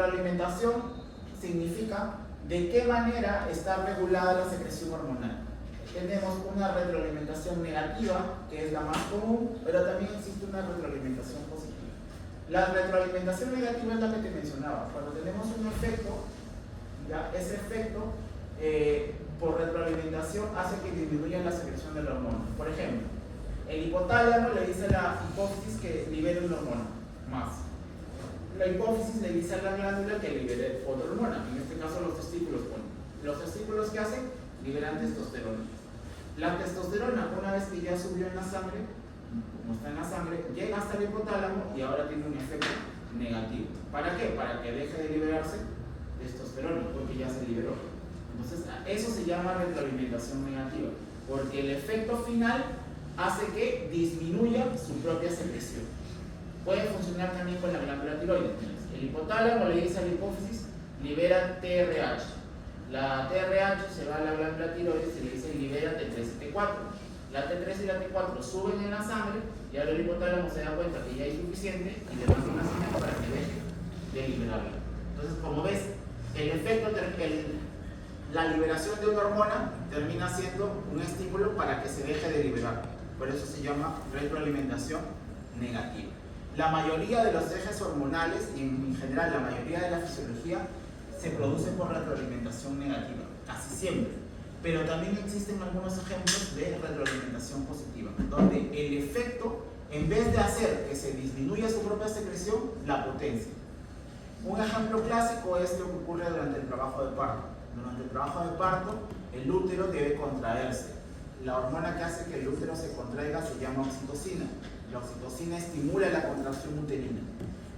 retroalimentación significa de qué manera está regulada la secreción hormonal. Tenemos una retroalimentación negativa, que es la más común, pero también existe una retroalimentación positiva. La retroalimentación negativa es la que te mencionaba. Cuando tenemos un efecto, ¿ya? Ese efecto por retroalimentación hace que disminuya la secreción de la hormona. Por ejemplo, el hipotálamo le dice a la hipófisis que libere una hormona más. La hipófisis le dice a la glándula que libere otra hormona, en este caso los testículos. Los testículos, ¿qué hacen? Liberan testosterona. La testosterona, una vez que ya subió en la sangre, como está en la sangre, llega hasta el hipotálamo y ahora tiene un efecto negativo. ¿Para qué? Para que deje de liberarse testosterona, porque ya se liberó. Entonces, eso se llama retroalimentación negativa, porque el efecto final hace que disminuya su propia secreción. Puede funcionar también con la glándula tiroides. El hipotálamo le dice a la hipófisis, libera TRH. La TRH se va a la glándula tiroides y le dice, libera T3 y T4. La T3 y la T4 suben en la sangre y ahora el hipotálamo se da cuenta que ya hay suficiente y le manda una señal para que deje de liberarla. Entonces, como ves, el efecto, la liberación de una hormona termina siendo un estímulo para que se deje de liberar. Por eso se llama retroalimentación negativa. La mayoría de los ejes hormonales y en general la mayoría de la fisiología se produce por retroalimentación negativa, casi siempre. Pero también existen algunos ejemplos de retroalimentación positiva, donde el efecto, en vez de hacer que se disminuya su propia secreción, la potencia. Un ejemplo clásico es lo que ocurre durante el trabajo de parto. Durante el trabajo de parto, el útero debe contraerse. La hormona que hace que el útero se contraiga se llama oxitocina. La oxitocina estimula la contracción uterina.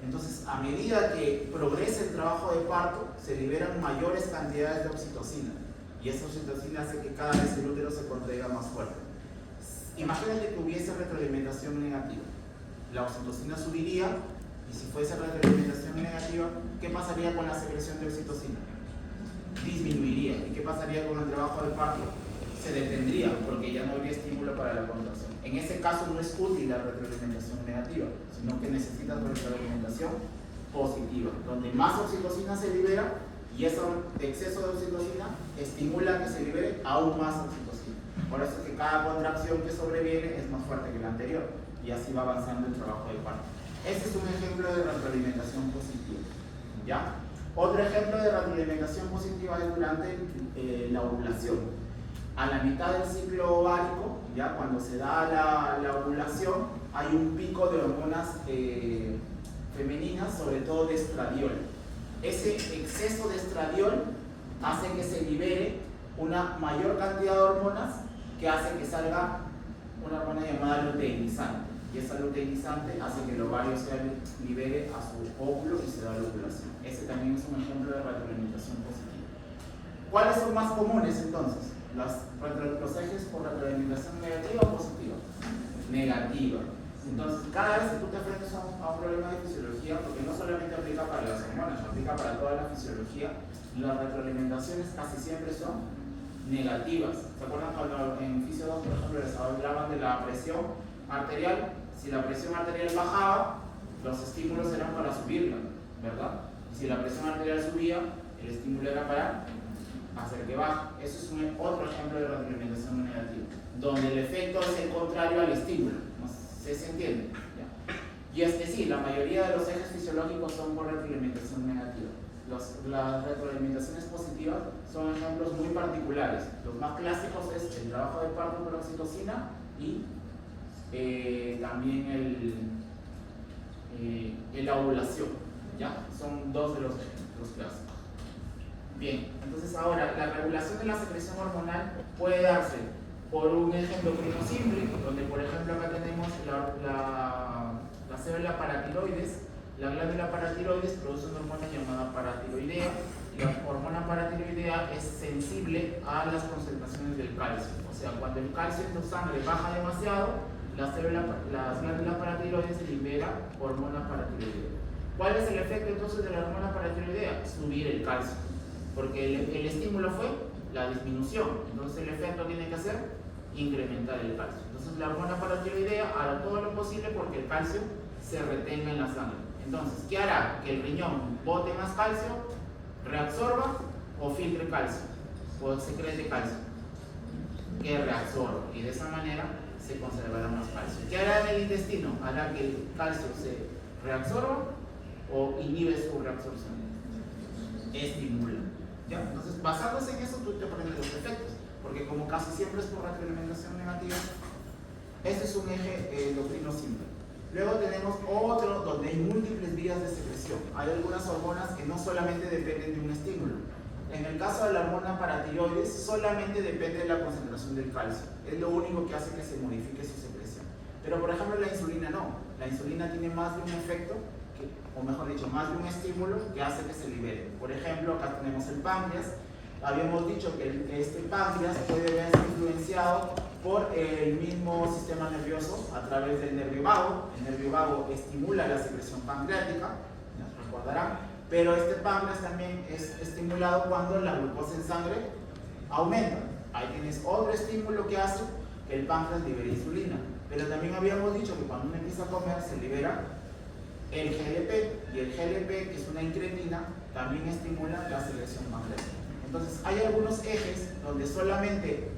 Entonces, a medida que progrese el trabajo de parto, se liberan mayores cantidades de oxitocina. Y esa oxitocina hace que cada vez el útero se contraiga más fuerte. Imagínate que hubiese retroalimentación negativa. La oxitocina subiría, y si fuese retroalimentación negativa, ¿qué pasaría con la secreción de oxitocina? Disminuiría. ¿Y qué pasaría con el trabajo de parto? Se detendría, porque ya no habría estímulo para la contracción. En ese caso no es útil la retroalimentación negativa, sino que necesitas retroalimentación positiva, donde más oxitocina se libera y ese exceso de oxitocina estimula que se libere aún más oxitocina. Por eso es que cada contracción que sobreviene es más fuerte que la anterior y así va avanzando el trabajo de parto. Este es un ejemplo de retroalimentación positiva. ¿Ya? Otro ejemplo de retroalimentación positiva es durante la ovulación. A la mitad del ciclo ovárico, ya cuando se da la ovulación, hay un pico de hormonas femeninas, sobre todo de estradiol. Ese exceso de estradiol hace que se libere una mayor cantidad de hormonas que hace que salga una hormona llamada luteinizante. Y esa luteinizante hace que el ovario se libere a su óvulo y se da la ovulación. Ese también es un ejemplo de retroalimentación positiva. ¿Cuáles son más comunes entonces? Los ejes por retroalimentación negativa o positiva. Negativa. Entonces, cada vez que tú te enfrentas a un problema de fisiología, porque no solamente aplica para las hormonas, aplica para toda la fisiología, las retroalimentaciones casi siempre son negativas. ¿Se acuerdan cuando en Fisio 2, por ejemplo, les hablaban de la presión arterial? Si la presión arterial bajaba, los estímulos eran para subirla, ¿verdad? Y si la presión arterial subía, el estímulo era para hacer que baje. Eso es otro ejemplo de retroalimentación negativa, donde el efecto es el contrario al estímulo. No sé si se entiende. ¿Ya? Y es que sí, la mayoría de los ejes fisiológicos son por retroalimentación negativa. Las retroalimentaciones positivas son ejemplos muy particulares. Los más clásicos es el trabajo de parto por oxitocina y también la ovulación. ¿Ya? Son dos de los ejemplos clásicos. Bien, entonces ahora la regulación de la secreción hormonal puede darse por un ejemplo endocrino simple, donde por ejemplo acá tenemos la célula paratiroides. La glándula paratiroides produce una hormona llamada paratiroidea. La hormona paratiroidea es sensible a las concentraciones del calcio. O sea, cuando el calcio en tu sangre baja demasiado, las glándulas paratiroides libera hormona paratiroidea. ¿Cuál es el efecto entonces de la hormona paratiroidea? Subir el calcio, porque el estímulo fue la disminución. Entonces el efecto tiene que ser incrementar el calcio. Entonces la hormona paratiroidea hará todo lo posible porque el calcio se retenga en la sangre. Entonces, ¿qué hará? Que el riñón bote más calcio, reabsorba o filtre calcio, o secrete calcio, que reabsorba, y de esa manera se conservará más calcio. ¿Qué hará en el intestino? Hará que el calcio se reabsorba o inhibe su reabsorción, estimula. ¿Ya? Entonces, basándose en eso, tú te aprendes los efectos, porque como casi siempre es por retroalimentación negativa, este es un eje endocrino simple. Luego tenemos otro donde hay múltiples vías de secreción. Hay algunas hormonas que no solamente dependen de un estímulo. En el caso de la hormona paratiroides, solamente depende de la concentración del calcio. Es lo único que hace que se modifique su secreción. Pero por ejemplo la insulina no. La insulina tiene más de un efecto, o mejor dicho, más de un estímulo que hace que se libere. Por ejemplo, acá tenemos el páncreas. Habíamos dicho que este páncreas puede verse influenciado por el mismo sistema nervioso a través del nervio vago. El nervio vago estimula la secreción pancreática, ya recordarán, pero este páncreas también es estimulado cuando la glucosa en sangre aumenta. Ahí tienes otro estímulo que hace que el páncreas libere insulina. Pero también habíamos dicho que cuando uno empieza a comer se libera el GLP, y el GLP, que es una incretina, también estimula la secreción pancreática. Entonces hay algunos ejes donde solamente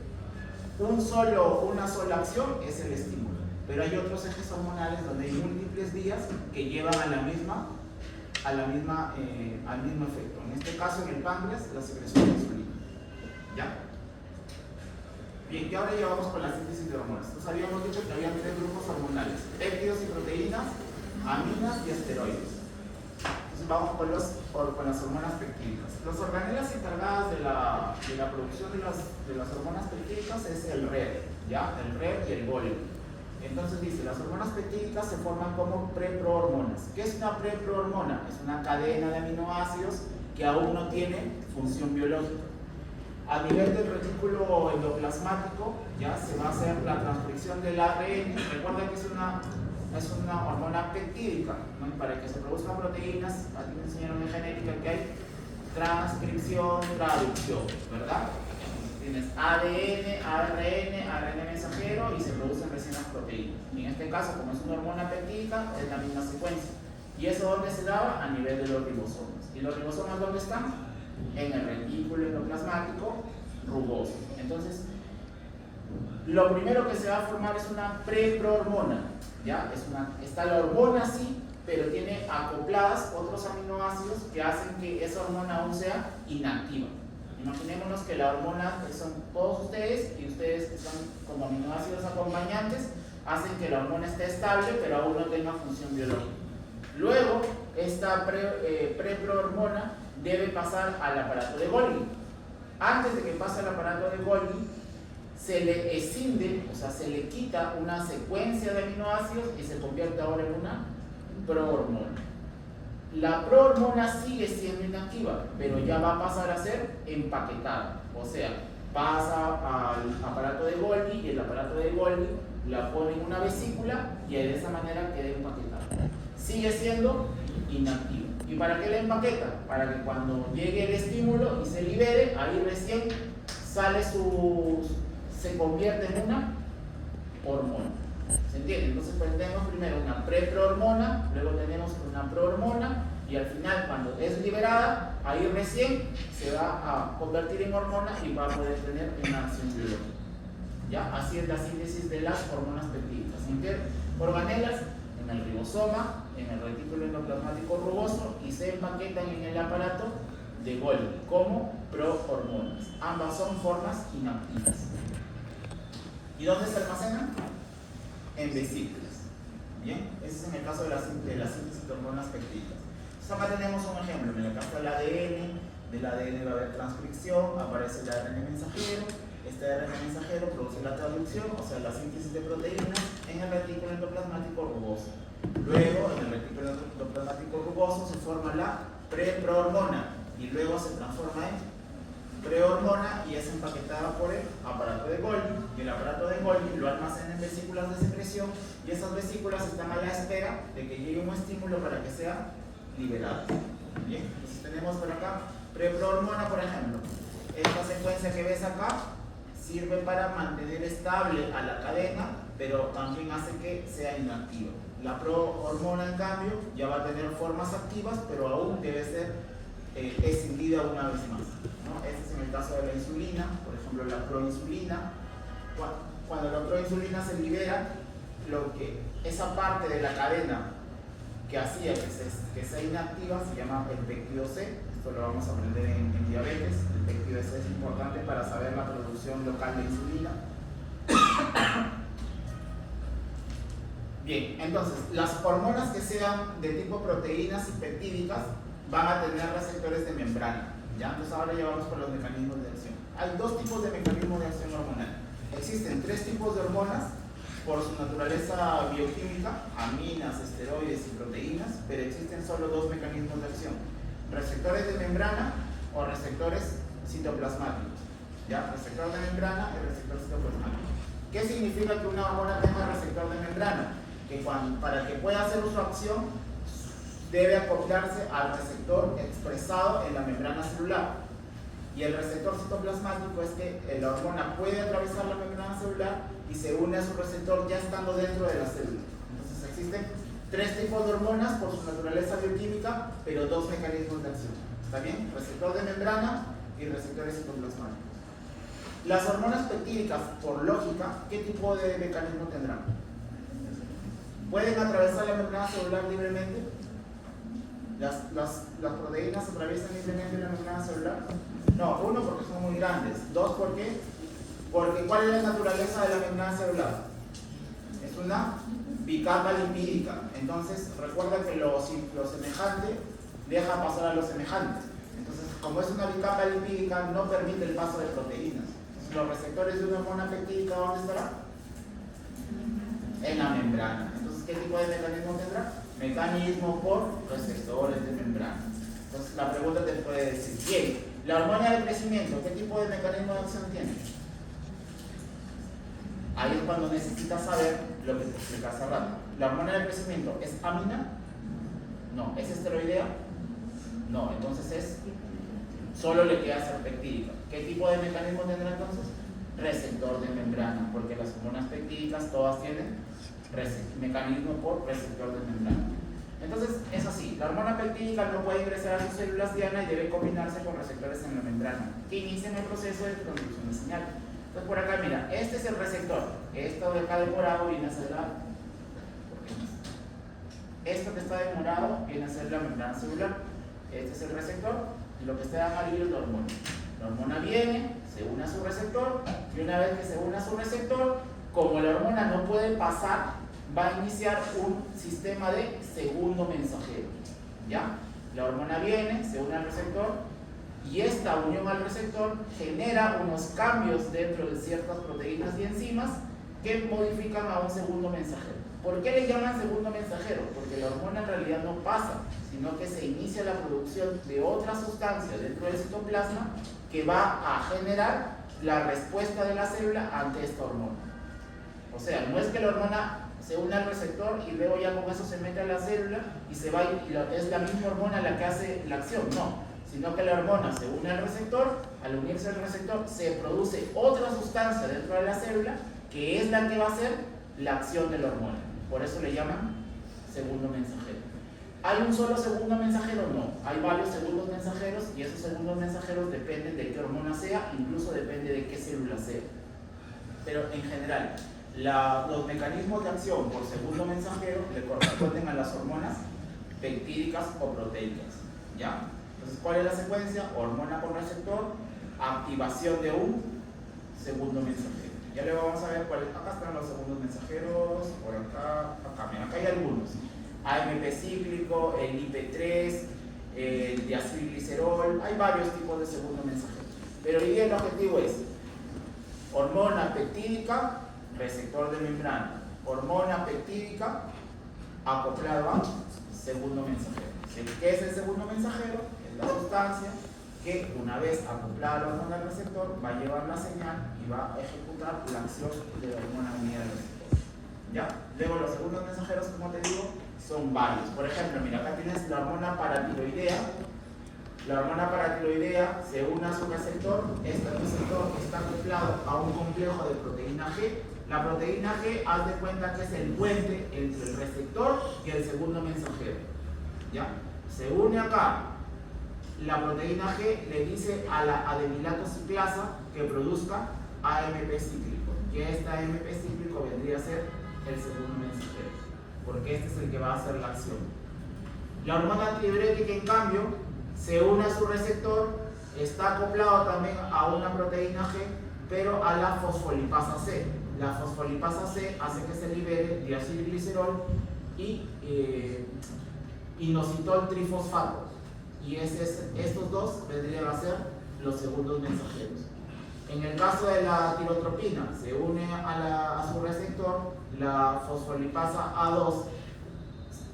una sola acción es el estímulo, pero hay otros ejes hormonales donde hay múltiples vías que llevan al mismo efecto. En este caso, en el páncreas, la secreción de insulina. ¿Ya? Bien, y ahora ya vamos con la síntesis de hormonas. Entonces habíamos dicho que había 3 grupos hormonales: péptidos y proteínas, aminas y esteroides. Entonces vamos con las hormonas peptídicas. Las organelas encargadas de la producción de las hormonas peptídicas es el RER, ¿ya? El RER y el Golgi. Entonces dice, las hormonas peptídicas se forman como preprohormonas. ¿Qué es una preprohormona? Es una cadena de aminoácidos que aún no tiene función biológica. A nivel del retículo endoplasmático, ya se va a hacer la transcripción del ARN. Recuerda que es una hormona peptídica, ¿no? Para que se produzcan proteínas, aquí me enseñaron en genética que hay transcripción, traducción, ¿verdad? Tienes ADN, ARN mensajero y se producen recién las proteínas. Y en este caso, como es una hormona peptídica, es la misma secuencia. ¿Y eso dónde se daba? A nivel de los ribosomas. ¿Y los ribosomas dónde están? En el retículo endoplasmático rugoso. Entonces, lo primero que se va a formar es una preprohormona. ¿Ya? Está la hormona sí, pero tiene acopladas otros aminoácidos que hacen que esa hormona aún sea inactiva. Imaginémonos que la hormona son todos ustedes, y ustedes que son como aminoácidos acompañantes hacen que la hormona esté estable pero aún no tenga función biológica. Luego, esta preprohormona debe pasar al aparato de Golgi. Antes de que pase al aparato de Golgi, se le escinde, o sea, se le quita una secuencia de aminoácidos y se convierte ahora en una prohormona. La prohormona sigue siendo inactiva, pero ya va a pasar a ser empaquetada, o sea, pasa al aparato de Golgi y el aparato de Golgi la pone en una vesícula y de esa manera queda empaquetada. Sigue siendo inactiva. ¿Y para qué la empaqueta? Para que cuando llegue el estímulo y se libere, ahí recién se convierte en una hormona. ¿Se entiende? Entonces pues tenemos primero una preprohormona, luego tenemos una prohormona y al final cuando es liberada, ahí recién se va a convertir en hormona y va a poder tener una acción biológica. ¿Ya? Así es la síntesis de las hormonas peptídicas. ¿En qué organelas? En el ribosoma, en el retículo endoplasmático rugoso y se empaquetan en el aparato de Golgi como prohormonas. Ambas son formas inactivas. ¿Y dónde se almacenan? En vesículas. Bien, ese es en el caso de la síntesis de hormonas peptídicas. Entonces acá tenemos un ejemplo. En el caso del ADN va a haber transcripción, aparece el ARN mensajero. Este ARN mensajero produce la traducción, o sea, la síntesis de proteínas en el retículo endoplasmático rugoso. Luego, en el retículo endoplasmático rugoso se forma la preprohormona y luego se transforma en prehormona y es empaquetada por el aparato de Golgi, y el aparato de Golgi lo almacena en vesículas de secreción y esas vesículas están a la espera de que llegue un estímulo para que sea liberada. Bien, entonces tenemos por acá preprohormona, por ejemplo. Esta secuencia que ves acá sirve para mantener estable a la cadena, pero también hace que sea inactiva. La prohormona, en cambio, ya va a tener formas activas, pero aún debe ser escindida una vez más, ¿no? Este es en el caso de la insulina, por ejemplo, la proinsulina. Cuando la proinsulina se libera, esa parte de la cadena que hacía que sea inactiva se llama el péptido C. Esto lo vamos a aprender en diabetes. El péptido C es importante para saber la producción local de insulina. Bien, entonces, las hormonas que sean de tipo proteínas y peptídicas van a tener receptores de membrana, ¿ya? Entonces ahora ya vamos por los mecanismos de acción. Hay dos tipos de mecanismos de acción hormonal. Existen tres tipos de hormonas por su naturaleza bioquímica, aminas, esteroides y proteínas, pero existen solo dos mecanismos de acción: receptores de membrana o receptores citoplasmáticos, ¿ya? Receptor de membrana y receptor citoplasmático. ¿Qué significa que una hormona tenga receptor de membrana? Que para que pueda hacer su acción debe acoplarse al receptor expresado en la membrana celular. Y el receptor citoplasmático es que la hormona puede atravesar la membrana celular y se une a su receptor ya estando dentro de la célula. Entonces existen tres tipos de hormonas por su naturaleza bioquímica, pero dos mecanismos de acción. ¿Está bien? Receptor de membrana y receptores citoplasmáticos. Las hormonas peptídicas, por lógica, ¿qué tipo de mecanismo tendrán? ¿Pueden atravesar la membrana celular libremente? ¿Las proteínas atraviesan libremente la membrana celular? No, uno, porque son muy grandes. Dos, ¿por qué? Porque ¿cuál es la naturaleza de la membrana celular? Es una bicapa lipídica. Entonces, recuerda que lo semejante deja pasar a lo semejante. Entonces, como es una bicapa lipídica, no permite el paso de proteínas. Entonces, los receptores de una hormona peptídica, ¿dónde estarán? En la membrana. Entonces, ¿qué tipo de mecanismo tendrá? Mecanismo por receptores de membrana. Entonces, la pregunta te puede decir, bien, la hormona de crecimiento, ¿qué tipo de mecanismo de acción tiene? Ahí es cuando necesitas saber lo que te expliqué hace rato. ¿La hormona de crecimiento es amina? No. ¿Es esteroidea? No. Entonces solo le queda ser peptídica. ¿Qué tipo de mecanismo tendrá entonces? Receptor de membrana, porque las hormonas peptídicas todas tienen mecanismo por receptor de membrana. Entonces es así, la hormona peptídica no puede ingresar a sus células diana y debe combinarse con receptores en la membrana que inician el proceso de transducción de señal. Entonces por acá mira, este es el receptor, esto de acá de morado viene a ser esto que está de morado viene a ser la membrana celular, este es el receptor y lo que está de amarillo es la hormona. La hormona viene, se une a su receptor y una vez que se une a su receptor, como la hormona no puede pasar, va a iniciar un sistema de segundo mensajero, ¿ya? La hormona viene, se une al receptor y esta unión al receptor genera unos cambios dentro de ciertas proteínas y enzimas que modifican a un segundo mensajero. ¿Por qué le llaman segundo mensajero? Porque la hormona en realidad no pasa, sino que se inicia la producción de otra sustancia dentro del citoplasma que va a generar la respuesta de la célula ante esta hormona. O sea, no es que la hormona se une al receptor y luego ya con eso se mete a la célula y se va y es la misma hormona la que hace la acción, no, sino que la hormona se une al receptor, al unirse al receptor se produce otra sustancia dentro de la célula que es la que va a hacer la acción de la hormona. Por eso le llaman segundo mensajero. ¿Hay un solo segundo mensajero? No, hay varios segundos mensajeros y esos segundos mensajeros dependen de qué hormona sea, incluso depende de qué célula sea. Pero en general, los mecanismos de acción por segundo mensajero le corresponden a las hormonas peptídicas o proteicas, ¿ya? Entonces, ¿cuál es la secuencia? Hormona con receptor, activación de un segundo mensajero. Ya luego vamos a ver cuáles. Acá están los segundos mensajeros, por acá, mira, acá hay algunos. AMP cíclico, el IP3, el diacilglicerol, hay varios tipos de segundo mensajero. Pero hoy día el objetivo es hormona peptídica, receptor de membrana, hormona peptídica acoplado a segundo mensajero. ¿Qué es el segundo mensajero? Es la sustancia que una vez acoplada a la hormona al receptor va a llevar la señal y va a ejecutar la acción de la hormona unida al receptor. ¿Ya? Luego los segundos mensajeros, como te digo, son varios. Por ejemplo, mira, acá tienes la hormona paratiroidea. La hormona paratiroidea se une a su receptor. Este receptor está acoplado a un complejo de proteína G La proteína G, haz de cuenta que es el puente entre el receptor y el segundo mensajero. ¿Ya? Se une acá. La proteína G le dice a la adenilato ciclasa que produzca AMP cíclico. Y este AMP cíclico vendría a ser el segundo mensajero, porque este es el que va a hacer la acción. La hormona antidiurética, en cambio, se une a su receptor, está acoplado también a una proteína G, pero a la fosfolipasa C. La fosfolipasa C hace que se libere diacilglicerol y inositol trifosfato. Y estos dos vendrían a ser los segundos mensajeros. En el caso de la tirotropina, se une a su receptor, la fosfolipasa A2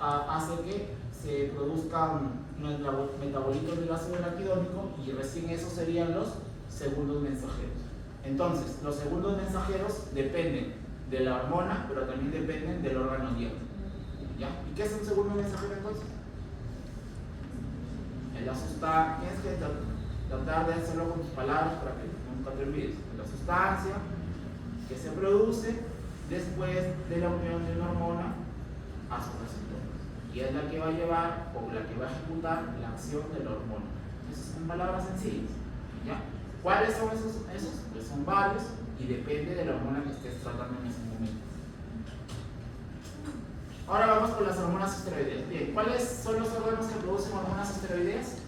hace que se produzcan metabolitos del ácido araquidónico y recién esos serían los segundos mensajeros. Entonces, los segundos mensajeros dependen de la hormona, pero también dependen del órgano dieta. ¿Ya? ¿Y qué es un segundo mensajero entonces? Tienes que tratar de hacerlo con tus palabras para que nunca te olvides. La sustancia que se produce después de la unión de una hormona a su receptor. Y es la que va a llevar o la que va a ejecutar la acción de la hormona. Esas son palabras sencillas. ¿Ya? ¿Cuáles son esos? Pues son varios y depende de la hormona que estés tratando en ese momento. Ahora vamos con las hormonas esteroideas. Bien, ¿cuáles son los órganos que producen hormonas esteroideas?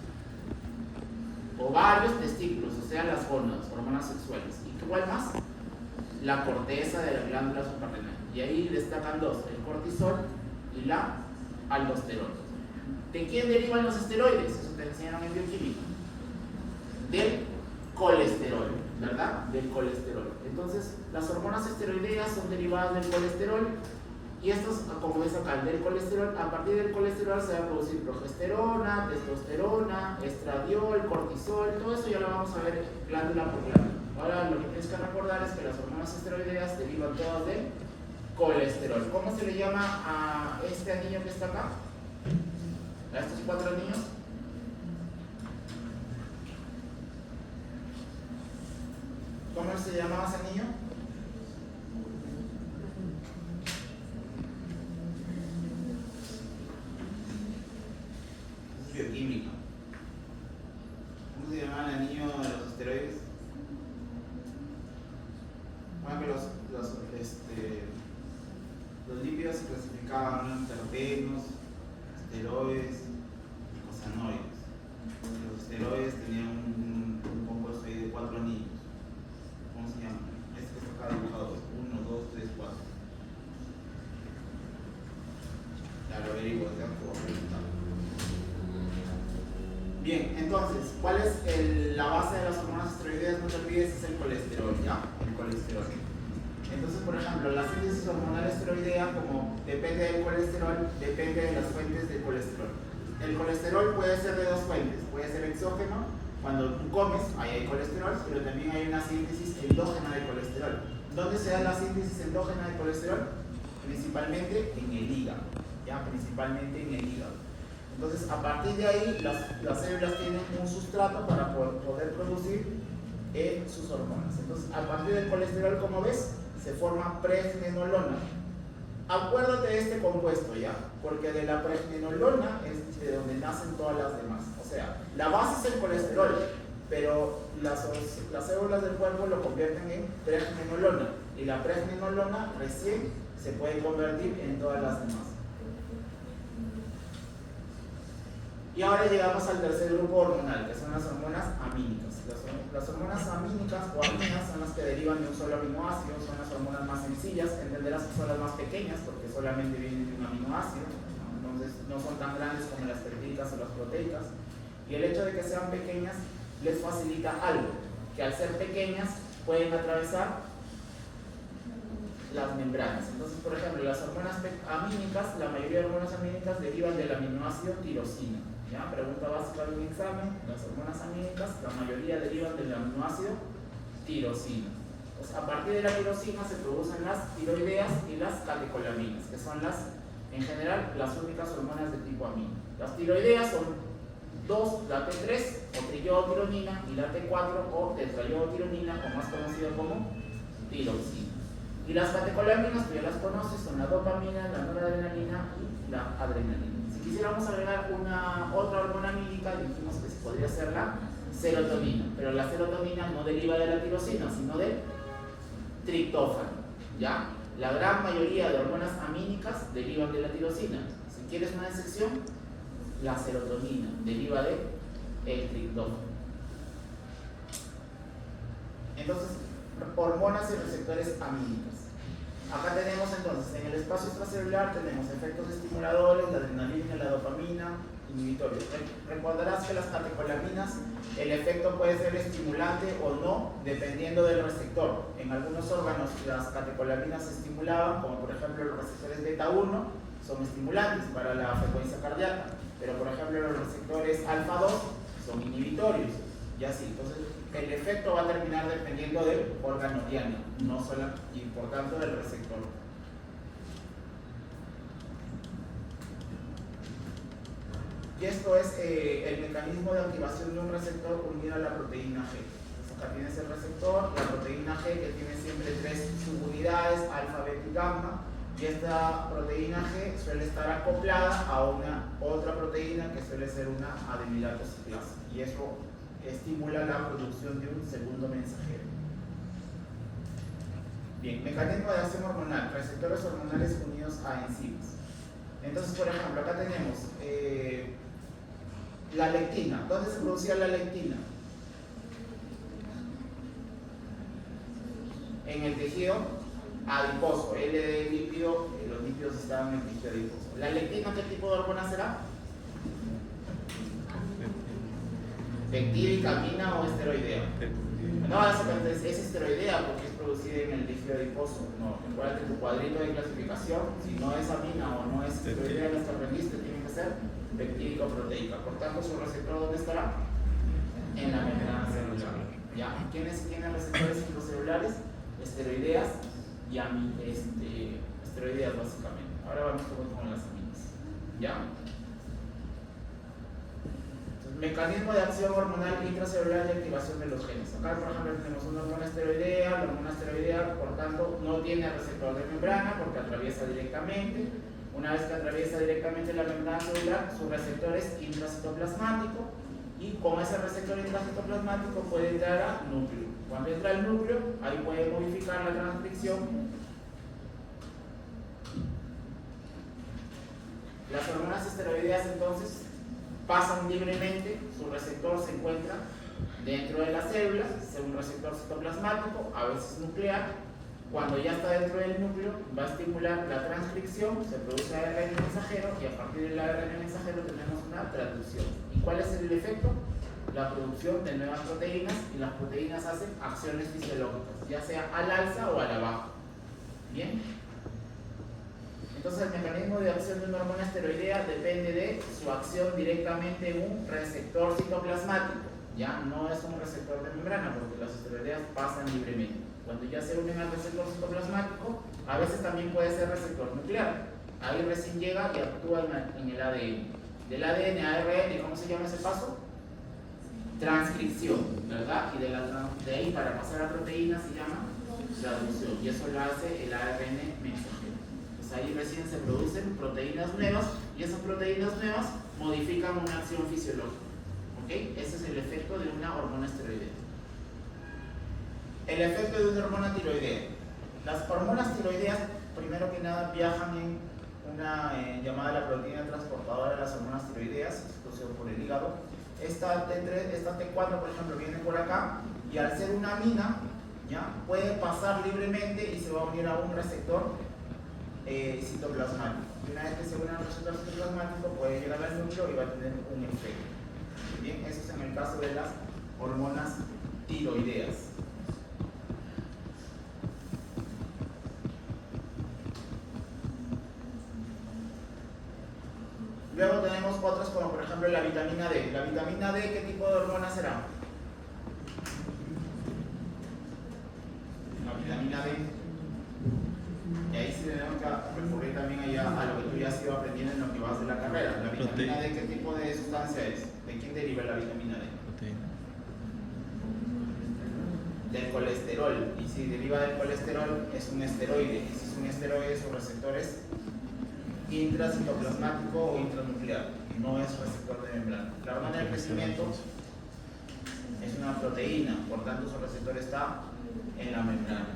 Ovarios, testículos, o sea, las gónadas, hormonas sexuales. ¿Y cuál más? La corteza de la glándula suprarrenal. Y ahí destacan dos, el cortisol y la aldosterona. ¿De quién derivan los esteroides? Eso te enseñaron en bioquímica. Del colesterol, ¿verdad? Del colesterol. Entonces, las hormonas esteroideas son derivadas del colesterol. Y estos, como ves acá, del colesterol, a partir del colesterol se va a producir progesterona, testosterona, estradiol, cortisol, todo eso ya lo vamos a ver glándula por glándula. Ahora lo que tienes que recordar es que las hormonas esteroideas derivan todas del colesterol. ¿Cómo se le llama a este anillo que está acá? A estos 4 anillos. ¿Cómo se llamaba ese anillo? Bioquímica. ¿Cómo se llamaba el anillo de los esteroides? Bueno, que los lípidos se clasificaban en terpenos, esteroides y cosanoides. Los esteroides tenían un compuesto ahí de 4 anillos. ¿Cómo se llama? Este que está acá dibujado: 1, 2, 3, 4. Ya lo averiguo, ya puedo preguntar. Bien, entonces, ¿cuál es la base de las hormonas esteroideas? No te olvides, es el colesterol, ¿ya? El colesterol. Entonces, por ejemplo, la síntesis hormonal esteroidea, como depende del colesterol, depende de las fuentes del colesterol. El colesterol puede ser de dos fuentes, puede ser exógeno, cuando tú comes, ahí hay colesterol, pero también hay una síntesis endógena de colesterol. ¿Dónde se da la síntesis endógena de colesterol? Principalmente en el hígado, ¿ya? Principalmente en el hígado. Entonces, a partir de ahí, las células tienen un sustrato para poder producir sus hormonas. Entonces, a partir del colesterol, como ves, se forma pregnenolona. Acuérdate de este compuesto, ¿ya? Porque de la pregnenolona es de donde nacen todas las demás. O sea, la base es el colesterol, pero las células del cuerpo lo convierten en pregnenolona. Y la pregnenolona recién se puede convertir en todas las demás. Y ahora llegamos al tercer grupo hormonal, que son las hormonas amínicas. Las hormonas amínicas o aminas son las que derivan de un solo aminoácido, son las hormonas más sencillas, entenderás que son las más pequeñas porque solamente vienen de un aminoácido, ¿no? Entonces no son tan grandes como las peptídicas o las proteicas. Y el hecho de que sean pequeñas les facilita algo, que al ser pequeñas pueden atravesar las membranas. Entonces, por ejemplo, las hormonas amínicas, la mayoría de hormonas amínicas derivan del aminoácido tirosina. ¿Ya? Pregunta básica de un examen: las hormonas amínicas, la mayoría derivan del aminoácido tirosina. Pues a partir de la tirosina se producen las tiroideas y las catecolaminas, que son en general, las únicas hormonas de tipo amino. Las tiroideas son la T3 o triodotironina y la T4 o tetraiodotironina, o más conocida como tiroxina. Y las catecolaminas, tú ya las conoces, son la dopamina, la noradrenalina y la adrenalina. Si quisiéramos agregar otra hormona amílica, dijimos que se podría ser la serotonina, pero la serotonina no deriva de la tirosina, sino del triptófano, ¿ya? La gran mayoría de hormonas amínicas derivan de la tirosina. Si quieres una excepción, la serotonina deriva del triptófano. Entonces, hormonas y receptores amílicas. Acá tenemos entonces, en el espacio extracelular tenemos efectos estimuladores, la adrenalina, la dopamina, inhibitorios. Recordarás que las catecolaminas, el efecto puede ser estimulante o no, dependiendo del receptor. En algunos órganos las catecolaminas se estimulaban, como por ejemplo los receptores beta 1, son estimulantes para la frecuencia cardíaca, pero por ejemplo los receptores alfa 2 son inhibitorios, y así. Entonces, el efecto va a terminar dependiendo del órgano diana, no solo y por tanto del receptor. Y esto es el mecanismo de activación de un receptor unido a la proteína G. Entonces acá tienes el receptor, la proteína G que tiene siempre 3 subunidades, alfa, beta y gamma, y esta proteína G suele estar acoplada a una otra proteína que suele ser una adenilato ciclasa, y eso estimula la producción de un segundo mensajero. Bien, mecanismo de acción hormonal, receptores hormonales unidos a enzimas. Entonces, por ejemplo, acá tenemos la lectina. ¿Dónde se producía la lectina? En el tejido adiposo. El lípido, los lípidos estaban en el tejido adiposo. ¿La lectina qué tipo de hormona será? Peptídica, o esteroidea. No, es esteroidea porque es producida en el tejido adiposo. No, recuerda que tu cuadrito de clasificación, si no es amina o no es esteroidea las que aprendiste, tiene que ser peptídico-proteica. Por tanto, su receptor ¿dónde estará? En la membrana celular. ¿Ya? ¿Quiénes tienen receptores intracelulares? Esteroideas y esteroideas básicamente. Ahora vamos con las aminas. ¿Ya? Mecanismo de acción hormonal intracelular y activación de los genes. Acá, por ejemplo, tenemos una hormona esteroidea. La hormona esteroidea, por tanto, no tiene receptor de membrana porque atraviesa directamente. Una vez que atraviesa directamente la membrana celular, su receptor es intracitoplasmático, y con ese receptor intracitoplasmático puede entrar al núcleo. Cuando entra al núcleo, ahí puede modificar la transcripción. Las hormonas esteroideas, entonces, pasan libremente, su receptor se encuentra dentro de las células, es un receptor citoplasmático, a veces nuclear. Cuando ya está dentro del núcleo, va a estimular la transcripción, se produce ARN mensajero, y a partir del ARN mensajero tenemos una traducción. ¿Y cuál es el efecto? La producción de nuevas proteínas, y las proteínas hacen acciones fisiológicas, ya sea al alza o a la baja. ¿Bien? Entonces, el mecanismo de acción de una hormona esteroidea depende de su acción directamente en un receptor citoplasmático. Ya no es un receptor de membrana, porque las esteroideas pasan libremente. Cuando ya se unen al receptor citoplasmático, a veces también puede ser receptor nuclear. Ahí recién llega y actúa en el ADN. Del ADN a ARN, ¿cómo se llama ese paso? Transcripción, ¿verdad? Y de ahí para pasar a proteína se llama traducción. Y eso lo hace el ARN mensajero. Ahí recién se producen proteínas nuevas, y esas proteínas nuevas modifican una acción fisiológica. ¿Ok? Ese es el efecto de una hormona esteroidea. El efecto de una hormona tiroidea. Las hormonas tiroideas, primero que nada, viajan en una llamada la proteína transportadora de las hormonas tiroideas, exclusión por el hígado. Esta T4, por ejemplo, viene por acá, y al ser una amina, ¿ya? Puede pasar libremente y se va a unir a un receptor citoplasmático. Y una vez que se une al receptor citoplasmático, puede llegar al núcleo y va a tener un efecto. Bien, eso es en el caso de las hormonas tiroideas. Luego tenemos otras como por ejemplo la vitamina D. La vitamina D, ¿qué tipo de hormona será? La vitamina D. Y ahí sí tenemos que recurrir también allá a lo que tú ya has ido aprendiendo en lo que vas de la carrera. La vitamina D, ¿qué tipo de sustancia es? ¿De quién deriva la vitamina D? del colesterol, y si deriva del colesterol es un esteroide, y si es un esteroide son receptores intracitoplasmático o intranuclear, no es receptor de membrana. La hormona del crecimiento es una proteína, por tanto su receptor está en la membrana.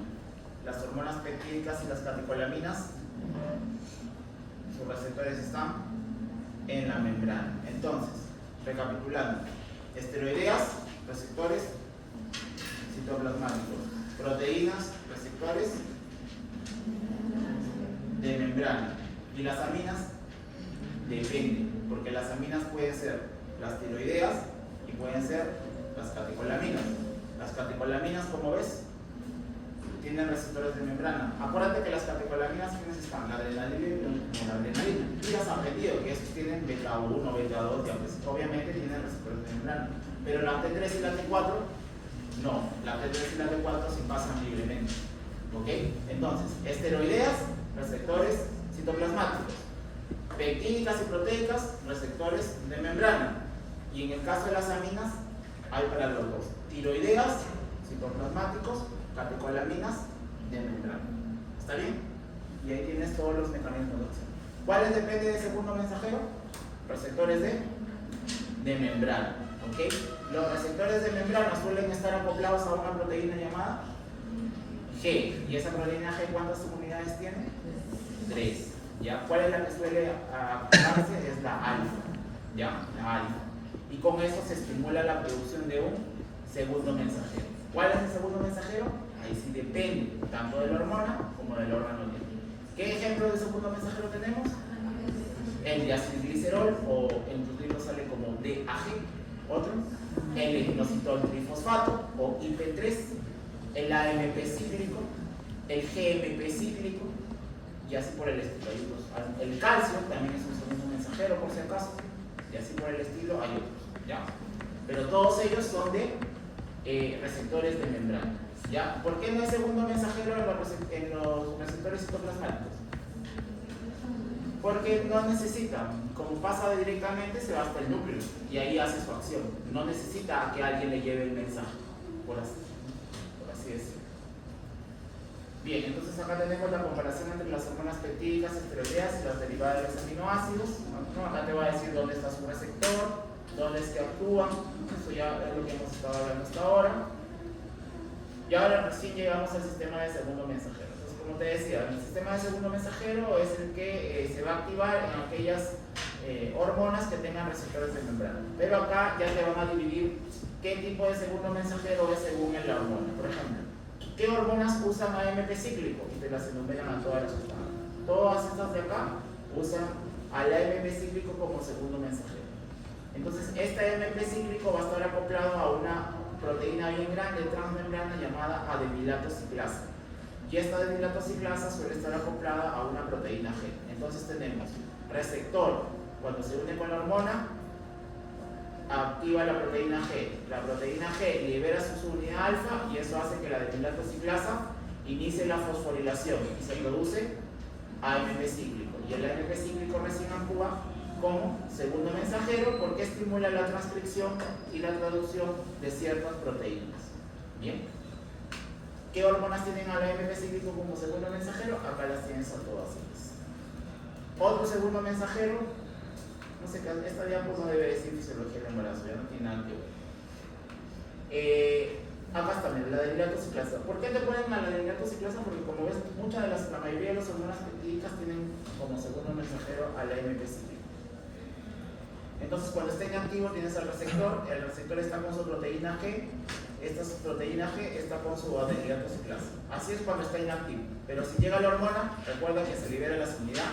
Las hormonas peptídicas y las catecolaminas, sus receptores están en la membrana. Entonces, recapitulando, esteroideas, receptores citoplasmáticos, proteínas, receptores de membrana, y las aminas depende, porque las aminas pueden ser las tiroideas y pueden ser las catecolaminas. Las catecolaminas, como ves, tienen receptores de membrana. Acuérdate que las catecolaminas, ¿quiénes están? La adrenalina y la adrenalina. Y ya has aprendido que esos tienen beta 1, beta 2, ya pues, obviamente tienen receptores de membrana. Pero la T3 y la T4, no. La T3 y la T4 sí pasan libremente. ¿Ok? Entonces, esteroideas, receptores citoplasmáticos. Peptídicas y proteicas, receptores de membrana. Y en el caso de las aminas, hay para los dos. Tiroideas, citoplasmáticos, catecolaminas de membrana. ¿Está bien? Y ahí tienes todos los mecanismos de acción. ¿Cuáles depende del segundo mensajero? Receptores de membrana. ¿Ok? Los receptores de membrana suelen estar acoplados a una proteína llamada G. ¿Y esa proteína G cuántas unidades tiene? 3. ¿Ya? ¿Cuál es la que suele acoplarse? Es la alfa. ¿Ya? La alfa. Y con eso se estimula la producción de un segundo mensajero. ¿Cuál es el segundo mensajero? Ahí sí depende tanto de la hormona como del órgano dietetico. ¿Qué ejemplo de segundo mensajero tenemos? El diacilglicerol, o en tus libros sale como DAG. Otro, el inositol trifosfato o IP3, el AMP cíclico, el GMP cíclico y así por el estilo. El calcio también es un segundo mensajero por si acaso, y así por el estilo hay otros, ¿ya? Pero todos ellos son de receptores de membrana, ¿ya? ¿Por qué no hay segundo mensajero en los receptores citoplasmáticos? Porque no necesita, como pasa directamente, se va hasta el núcleo y ahí hace su acción. No necesita que alguien le lleve el mensaje, por así decirlo. Bien, entonces acá tenemos la comparación entre las hormonas peptídicas, esteroideas y las derivadas de los aminoácidos. ¿No? Acá te va a decir dónde está su receptor, dónde es que actúan. Eso ya es lo que hemos estado hablando hasta ahora. Y ahora recién llegamos al sistema de segundo mensajero. Como te decía, el sistema de segundo mensajero es el que se va a activar en aquellas hormonas que tengan receptores de membrana. Pero acá ya te van a dividir qué tipo de segundo mensajero es según la hormona. Por ejemplo, ¿qué hormonas usan AMP cíclico? Y te las enumeran a todas las sustancias. Todas estas de acá usan al AMP cíclico como segundo mensajero. Entonces, este AMP cíclico va a estar acoplado a una proteína bien grande transmembrana llamada adenilato ciclasa. Y esta adenilato ciclasa suele estar acoplada a una proteína G. Entonces tenemos receptor, cuando se une con la hormona, activa la proteína G. La proteína G libera su subunidad alfa y eso hace que la adenilato ciclasa inicie la fosforilación y se produce AMP cíclico. Y el AMP cíclico recién actúa como segundo mensajero porque estimula la transcripción y la traducción de ciertas proteínas. Bien. ¿Qué hormonas tienen al AMP cíclico como segundo mensajero? Acá las tienes a todas ellas. Otro segundo mensajero, no sé, esta diapo no debe decir fisiología del embarazo, ya no tiene nada que ver. Acá está, la adenilato ciclasa. ¿Por qué te ponen a la adenilato ciclasa? Porque como ves, la mayoría de las hormonas peptídicas tienen como segundo mensajero al AMP cíclico. Entonces, cuando esté inactivo tienes al receptor, el receptor está con su proteína G, esta proteína G está con su adenilato ciclasa. Así es cuando está inactivo. Pero si llega la hormona, recuerda que se libera la subunidad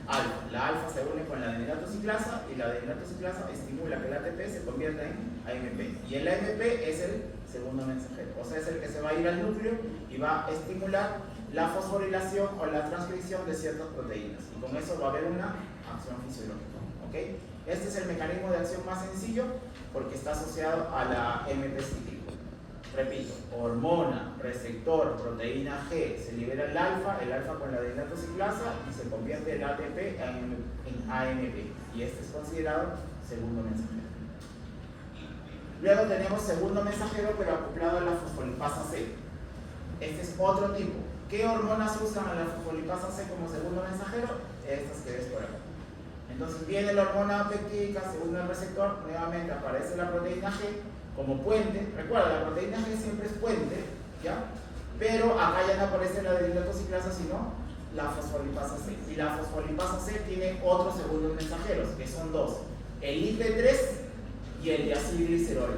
alfa. La alfa se une con la adenilato ciclasa y la adenilato ciclasa estimula que el ATP se convierta en AMP. Y el AMP es el segundo mensajero, o sea, es el que se va a ir al núcleo y va a estimular la fosforilación o la transcripción de ciertas proteínas. Y con eso va a haber una acción fisiológica. ¿Okay? Este es el mecanismo de acción más sencillo porque está asociado a la AMP cíclico. Repito, hormona, receptor, proteína G, se libera el alfa con la adenilato ciclasa y se convierte el ATP en AMP. Y este es considerado segundo mensajero. Luego tenemos segundo mensajero, pero acoplado a la fosfolipasa C. Este es otro tipo. ¿Qué hormonas usan a la fosfolipasa C como segundo mensajero? Estas que ves por acá. Entonces viene la hormona peptídica, se une al receptor, nuevamente aparece la proteína G como puente. Recuerda, la proteína G siempre es puente, ¿ya? Pero acá ya no aparece la deslactosiclasa, sino la fosfolipasa C. Y la fosfolipasa C tiene otros segundos mensajeros, que son dos: el IP3 y el diacilglicerol,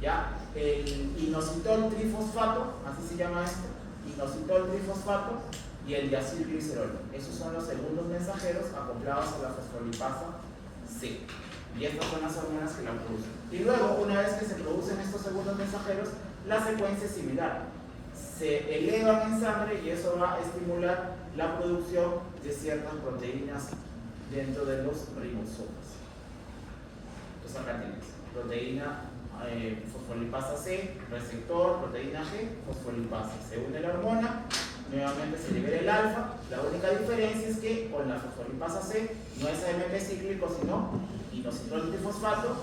¿ya? El inositol trifosfato, así se llama esto, inositol trifosfato, y el diacilglicerol. Esos son los segundos mensajeros acoplados a la fosfolipasa C. Y estas son las hormonas que la producen. Y luego, una vez que se producen estos segundos mensajeros, la secuencia es similar. Se elevan en sangre y eso va a estimular la producción de ciertas proteínas dentro de los ribosomas. Entonces acá tienes proteína fosfolipasa C, receptor, proteína G, fosfolipasa. Se une la hormona, nuevamente se libera el alfa. La única diferencia es que con la fosfolipasa C no es AMP cíclico, sino inositol trifosfato,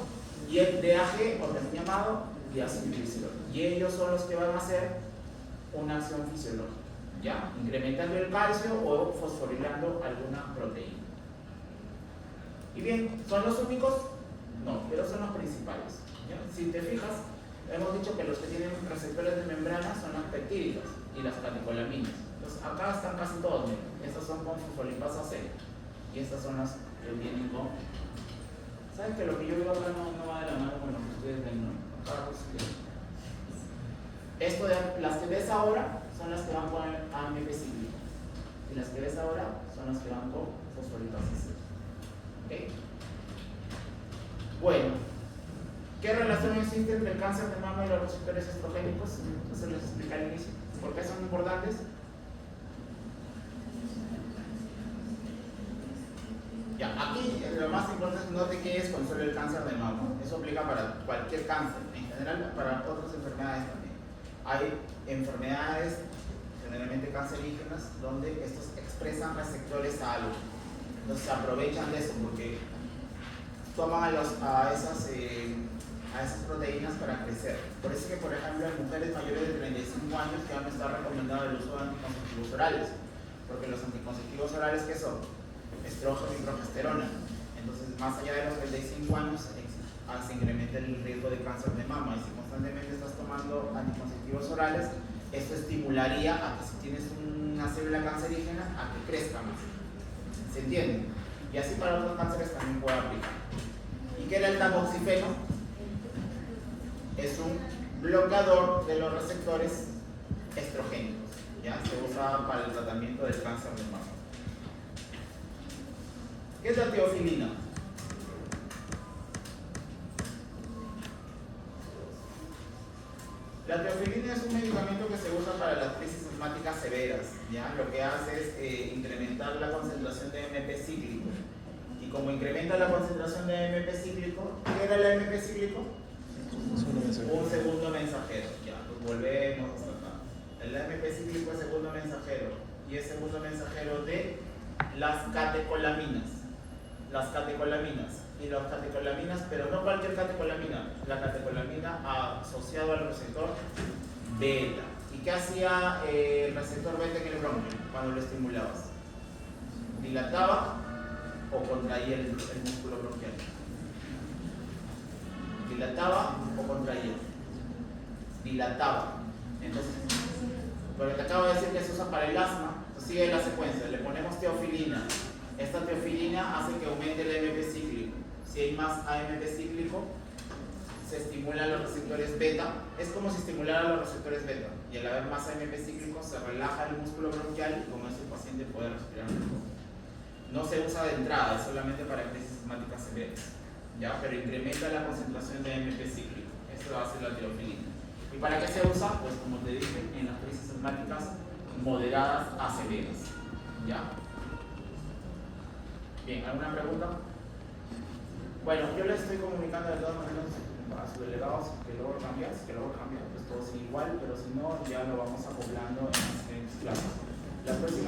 y el DAG, o también llamado diacilglicerol. Y ellos son los que van a hacer una acción fisiológica, ¿ya? Incrementando el calcio o fosforilando alguna proteína. Y bien, ¿son los únicos? No, pero son los principales, ¿ya? Si te fijas, hemos dicho que los que tienen receptores de membrana son las peptídicas y las catecolaminas. Entonces acá están casi todos, miren. Estas son con fosfolipasa C y estas son las que vienen con... ¿Saben que lo que yo digo acá no va de la mano con lo que ustedes ven, no? Acá, esto de las que ves ahora son las que van con AMP cíclico y las que ves ahora son las que van con fosfolipasa C. ¿Okay? Bueno, ¿qué relación existe entre el cáncer de mama y los receptores estrogénicos? Entonces les explicaré al inicio. ¿Por qué son importantes? Ya, aquí lo más importante es no te quedes con solo el cáncer de mama. Eso aplica para cualquier cáncer, en general para otras enfermedades también. Hay enfermedades, generalmente cancerígenas, donde estos expresan receptores a algo. Entonces se aprovechan de eso porque toman a esas proteínas para crecer. Por eso es que, por ejemplo, en mujeres mayores de 35 años ya no está recomendado el uso de anticonceptivos orales, porque los anticonceptivos orales, ¿qué son? Estrógeno y progesterona. Entonces, más allá de los 35 años, se incrementa el riesgo de cáncer de mama. Y si constantemente estás tomando anticonceptivos orales, esto estimularía a que si tienes una célula cancerígena, a que crezca más. ¿Se entiende? Y así para otros cánceres también puede aplicar. ¿Y qué era el tamoxifeno? Es un bloqueador de los receptores estrogénicos. ¿Ya? Se usa para el tratamiento del cáncer de mama. ¿Qué es la teofilina? La teofilina es un medicamento que se usa para las crisis asmáticas severas, ¿ya? Lo que hace es incrementar la concentración de AMP cíclico. Y como incrementa la concentración de AMP cíclico, ¿qué era el AMP cíclico? Un segundo mensajero. Ya, pues volvemos hasta acá. El AMP cíclico es segundo mensajero y es segundo mensajero de las catecolaminas. Las catecolaminas. Y las catecolaminas, pero no cualquier catecolamina, la catecolamina asociada al receptor beta. ¿Y qué hacía el receptor beta en el bronquio cuando lo estimulabas? ¿Dilataba o contraía el músculo bronquial? ¿Dilataba o contraía? Dilataba. Entonces, porque te acabo de decir que se usa para el asma, sigue la secuencia, le ponemos teofilina. Esta teofilina hace que aumente el AMP cíclico. Si hay más AMP cíclico, se estimulan los receptores beta. Es como si estimulara los receptores beta. Y al haber más AMP cíclico, se relaja el músculo bronquial y con eso el paciente puede respirar mejor. No se usa de entrada, es solamente para crisis asmáticas severas, ¿ya? Pero incrementa la concentración de AMP cíclico. Eso hace la teofilina. ¿Y para qué se usa? Pues como te dije, en las crisis asmáticas moderadas a severas, ¿ya? Bien, ¿alguna pregunta? Bueno, yo les estoy comunicando de todas maneras a sus delegados que luego cambia, pues todo sigue igual, pero si no, ya lo vamos acoplando en las clases. La próxima